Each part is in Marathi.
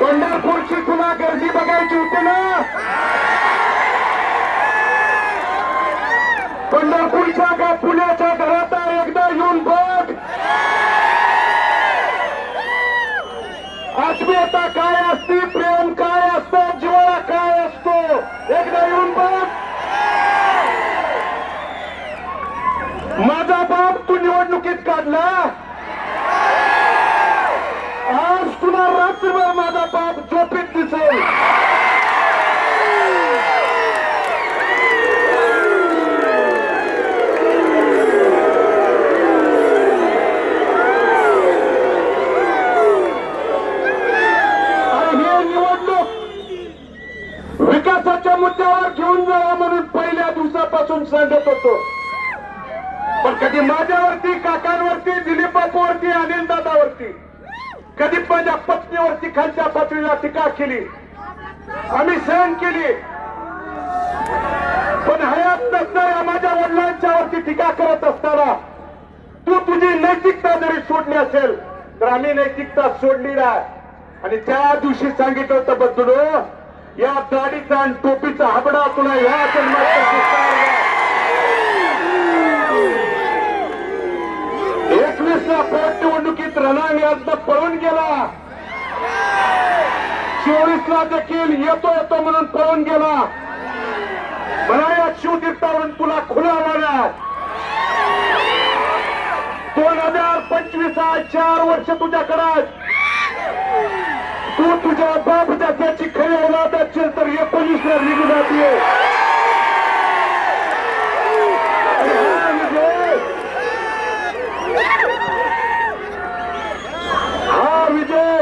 पंढरपूरची तुला गर्दी बघायची होती ना? पंढरपूरच्या का पुण्याच्या घरात एकदा येऊन बघ. आत्मीयता काय असते, प्रेम काय असतं, जिव्हाळा काय असतो, एकदा येऊन बघ. माझा बाप तू निवडणुकीत काढला, आज तुला रात्रभर माझा बाप झोपेत दिसेल. विकासाच्या मुद्द्यावर घेऊन जावा म्हणून पहिल्या दिवसापासून सांगत होतो, पण कधी माझ्यावरती, काकांवरती, दिलीप बापूवरती, अनिल दादावरती, कधी माझ्या पत्नीवरती खालच्या पातळीला टीका केली, आम्ही सहन केली. पण हयात नसणाऱ्या माझ्या वडिलांच्यावरती टीका करत असताना तू तुझी नैतिकता जरी सोडली असेल तर आम्ही नैतिकता सोडली नाही. आणि त्या दिवशी सांगितलं होतं बदलू, या दाढीचा आणि टोपीचा हाबडा तुला ह्या जन्मात 21ला पोट निवडणुकीत रणांगणात पळून गेला, 24ला देखील येतो म्हणून पळून गेला. मला या शिवतीर्थावरून तुला खुला मारला. 2025 4 वर्ष तुझ्याकडे, तू तुझ्या बाप त्याची खरी औलाद असेल तर 19ला निघून जाते. हा विजय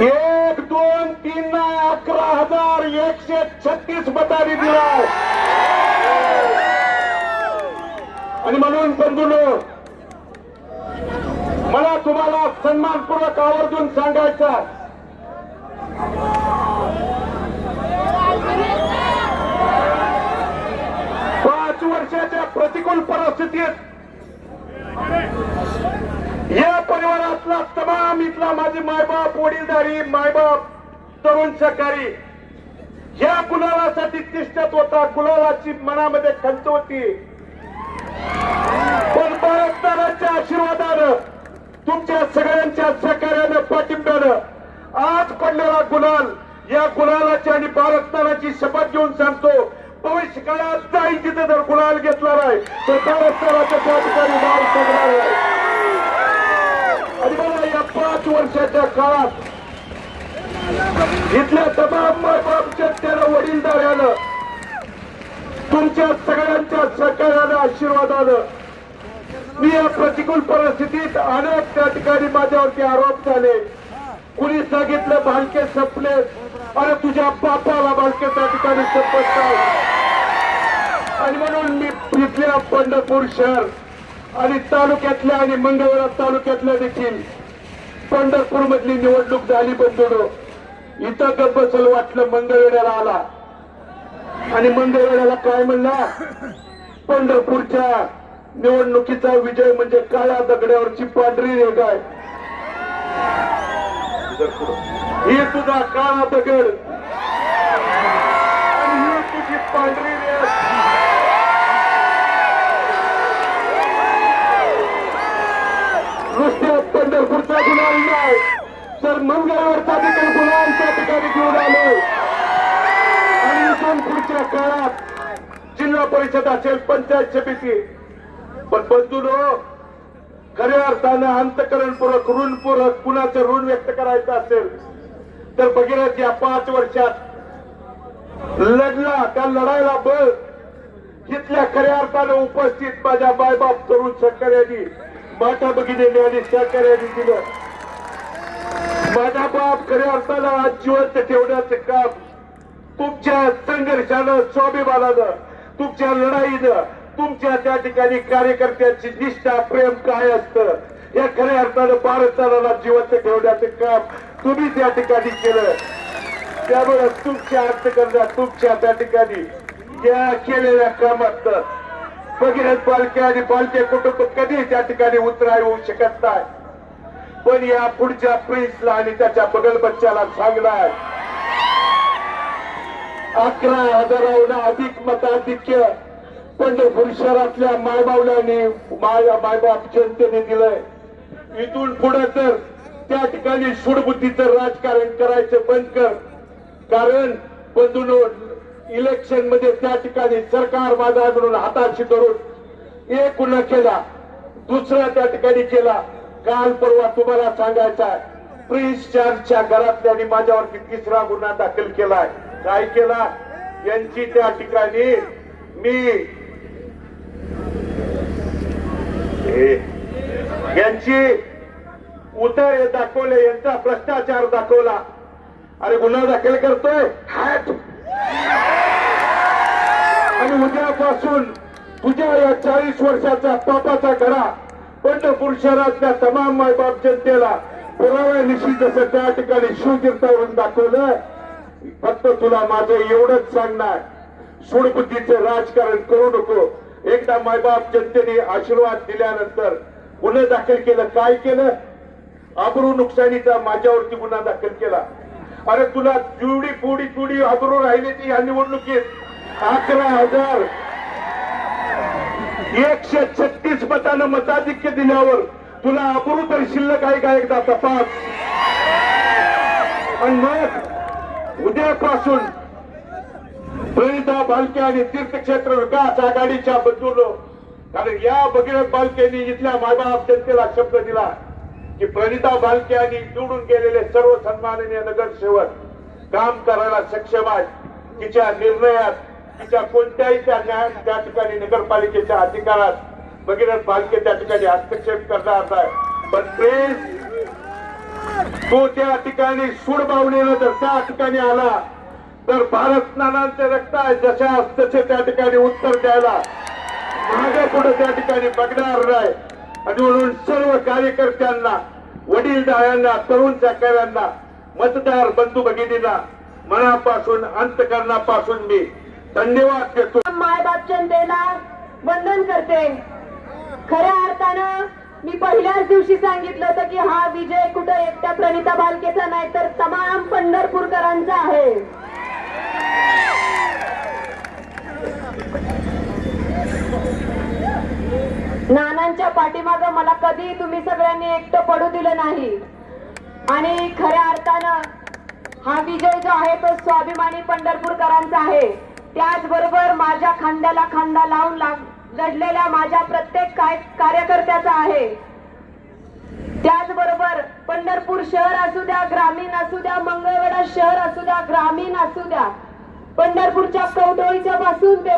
1, 2, 3 11,136 मतांनी दिला. आणि म्हणून बंधूंनो, मला तुम्हाला सन्मानपूर्वक आवर्जून सांगायचं, पाच वर्षाच्या प्रतिकूल परिस्थितीत या परिवारातला तमाम इथला माझे मायबाप, वडीलधारी मायबाप, तरुण सहकारी या गुलालासाठी तिष्ठत होता. गुलालाची मनामध्ये खंत होती, पण बाळगणाऱ्यांच्या आशीर्वादानं, तुमच्या सगळ्यांच्या सहकार्यानं, पाठिंब्यानं आज पडलेला गुलाल, या गुलालाची आणि बाळगणाऱ्याची शपथ घेऊन सांगतो, भविष्य काळात जाईल तिथे जर गुलाल घेतला नाही तर बाळगणाऱ्याच्या त्या ठिकाणी नाव सांगणार आहे. आणि मला या 5 वर्षाच्या काळात इथल्या तमाम मायबापच्या त्याला वडीलधाऱ्यानं, तुमच्या सगळ्यांच्या सहकार्यानं, आशीर्वादानं मी या प्रतिकूल परिस्थितीत अनेक त्या ठिकाणी माझ्यावरती आरोप झाले. कुणी सांगितलं भालके संपले, अरे तुझ्या बापाला भालके त्या ठिकाणी संपत नाही. आणि म्हणून मी इथल्या पंढरपूर शहर आणि तालुक्यातल्या आणि मंगळवेढा तालुक्यातल्या देखील पंढरपूर मधली निवडणूक झाली. बंधूंनो, इथं गप्पसल वाटलं, मंगळवेढ्याला आला आणि मंगळवेढ्याला काय म्हणला, पंढरपूरच्या निवडणुकीचा विजय म्हणजे काळ्या दगड्यावरची पांढरी रेघ आहे. ही तुझा काळा दगड आणि ही तुझी पांढरी रेघ. नुसत्या पंढरपूरचा गुलाल नाही तर मंगळवेढचा देखील गुलाल त्या ठिकाणी घेऊन आलो. आणि इथून पुढच्या काळात जिल्हा परिषद असेल, पंचायत समिती, पण बंधूंनो, खऱ्या अर्थानं अंतकरणपूर्वक, ऋणपूर्वक कुणाचं ऋण व्यक्त करायचं असेल तर भगीरथ या 5 वर्षात लढला, त्या लढायला बळ इथल्या खऱ्या अर्थानं उपस्थित माझ्या मायबाप, तरुण सहकार्यांनी, माता भगिनींनी आणि सहकार्यांनी दिलं. माझा बाप खऱ्या अर्थानं आज जिवंत ठेवण्याचं काम तुमच्या संघर्षानं, स्वाभिमानानं, तुमच्या लढाईनं, तुमच्या त्या ठिकाणी कार्यकर्त्यांची निष्ठा, प्रेम काय असतं या खऱ्या अर्थानं भारताला जिवंत ठेवण्याचं काम तुम्ही त्या ठिकाणी केलं. त्यामुळे तुमच्या अर्थ करणार तुमच्या त्या ठिकाणी या केलेल्या कामात भगीरथ बालके आणि बालके कुटुंब कधी त्या ठिकाणी उतराय होऊ शकत नाही. पण या पुढच्या प्रिन्सला आणि त्याच्या बगल बच्च्याला सांगणार 11,000 अधिक मताधिक्य पंढरपूर शहरातल्या मायबावल्याने मायबाप जनतेने दिलंय. इथून पुढे तर त्या ठिकाणी सूडबुद्धीचं राजकारण करायचं बंद कर. कारण बंधूंनो इलेक्शन मध्ये त्या ठिकाणी सरकार माझा म्हणून हाताशी धरून एक गुन्हा केला, दुसरा त्या ठिकाणी केला. काल परवा तुम्हाला सांगायचा प्रिन्स चार्जच्या घरातल्यानी माझ्यावरती तिसरा गुन्हा दाखल केलाय. काय केला? यांची त्या ठिकाणी मी यांची उतारे दाखवले, यांचा भ्रष्टाचार दाखवला. अरे गुन्हा दाखल करतोय हॅट. आणि उद्यापासून तुझ्या या 40 वर्षाचा पापाचा घडा पंढरपूर शहरातल्या तमाम मायबाप जनतेला पुराव्यानिशी जसं त्या ठिकाणी शिवतीर्थावरून दाखवलं. फक्त तुला माझं एवढंच सांगणार, सूडबुद्धीचं राजकारण करू नको. एकदा मायबाप जनतेने आशीर्वाद दिल्यानंतर गुन्हा दाखल केलं. काय केलं? आबरू नुकसानीचा माझ्यावरती गुन्हा दाखल केला. अरे तुला जेवढी पुडी आबरू राहिली ती या निवडणुकीत 11,136 मतानं मताधिक्य दिल्यावर तुला आबरू तर शिल्लक आहे का? एकदा तपास. आणि मग उद्यापासून प्रणिता बालके आणि तीर्थक्षेत्र विकास आघाडीच्या बंधूंनो, कारण या भगीरथ बालकेंनी इथल्या मायबाप जनतेला शब्द दिला की प्रणिता बालके आणि निवडून गेलेले सर्व सन्माननीय नगरसेवक काम करायला सक्षम आहेत. तिच्या निर्णयात तिच्या कोणत्याही त्या ठिकाणी नगरपालिकेच्या अधिकारात भगीरथ बालके त्या ठिकाणी हस्तक्षेप करणार नाही. पण प्लीज तो त्या ठिकाणी सूडबावणीनं जर त्या ठिकाणी आला तर भारत नानांचे रक्त आहे जशा तसे त्या ठिकाणी उत्तर द्यायला मागे पुढे त्या ठिकाणी बघणार नाही. आणि म्हणून सर्व कार्यकर्त्यांना, वडीलधाऱ्यांना, तरुण सहकाऱ्यांना, मतदार बंधू भगिनींना मनापासून अंतकरणापासून मी धन्यवाद देतो. मायबाप जनतेला वंदन करते. खऱ्या अर्थानं मी पहिल्याच दिवशी सांगितलं होतं की हा विजय कुठं एकट्या प्रणिता बालकेचा नाही तर तमाम पंढरपूरकरांचा आहे. नानांच्या पाठीमागं मला कधी तुम्ही सगळ्यांनी एकटं पडू दिलं नाही. आणि खऱ्या अर्थानं हा विजय जो आहे तो स्वाभिमानी पंढरपूरकरांचा आहे. त्याचबरोबर माझ्या खांद्याला खांदा लावून लढलेल्या माझ्या प्रत्येक कार्यकर्त्याचा आहे. त्याचबरोबर पंढरपूर शहर असू द्या, ग्रामीण असू द्या, मंगळवेढा शहर असू द्या, ग्रामीण असू द्या, पंढरपूरच्या कवठोळीच्या पासून ते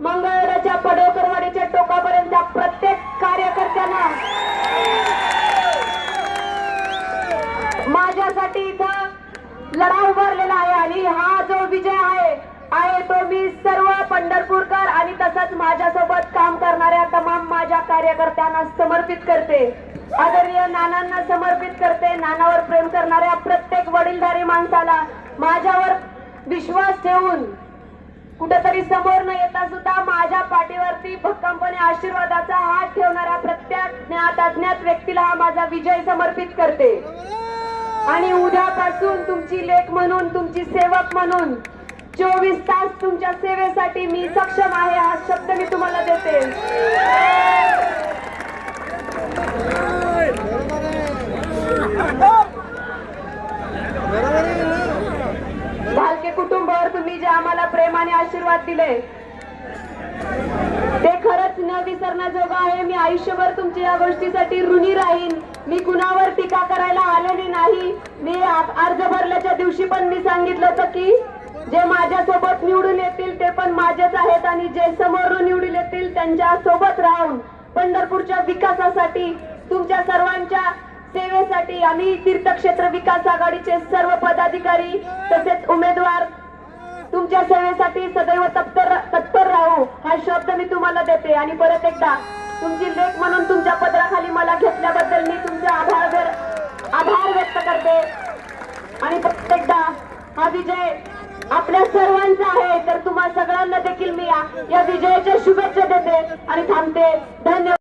मंगळवेढ्याच्या पडोकरवाडीच्या टोकापर्यंत प्रत्येक कार्यकर्त्यांना माझ्यासाठी इथं लढा उभारलेला आहे. आणि हा जो विजय आहे तो मी सर्व पंढरपूरकर आणि तसंच माझ्यासोबत काम करणाऱ्या तमाम माझ्या कार्यकर्त्यांना समर्पित करते. आदरणीय नानांना समर्पित करते. नानावर प्रेम करणाऱ्या प्रत्येक वडीलधारी माणसाला, माझ्यावर विश्वास ठेवून कुठेतरी समोर न येता सुद्धा माझ्या पाठीवरती भक्कमपणे आशीर्वादाचा हात ठेवणाऱ्या प्रत्येक ज्ञात अज्ञात व्यक्तीला हा माझा विजय समर्पित करते. आणि उद्यापासून तुमची लेक म्हणून, तुमची सेवक म्हणून 24 तास तुमच्या सेवेसाठी मी सक्षम आहे हा शब्द मी तुम्हाला देते. भालके कुटुंबावर तुम्ही जे आम्हाला प्रेमाने आशीर्वाद दिले ते खरंच न विसरण्याजोगं आहे. मी आयुष्यभर तुमच्या या गोष्टीसाठी ऋणी राहीन. मी कुणावर टीका करायला आलेली नाही. मी अर्ज भरल्याच्या दिवशी पण मी सांगितलं होतं की जे माझ्यासोबत निवडून येतील ते पण माझेच आहेत आणि जे समोरून निवडून येतील त्यांच्या सोबत राहून पंढरपूरच्या विकासासाठी, तुमच्या सर्वांच्या सेवेसाठी आम्ही तीर्थक्षेत्र विकास आघाडीचे सर्व पदाधिकारी तसेच उमेदवार तुमच्या सेवेसाठी सदैव तत्पर राहू हा शब्द मी तुम्हाला देते. आणि परत एकदा तुमची लेख म्हणून तुमच्या पदराखाली मला घेतल्याबद्दल मी तुमचे आभार व्यक्त करते. आणि परत एकदा हा विजय आपल्या सर्वांचा आहे, तर तुम्हा सगळ्यांना देखील मी या विजयाच्या शुभेच्छा देते आणि थांबते. धन्यवाद.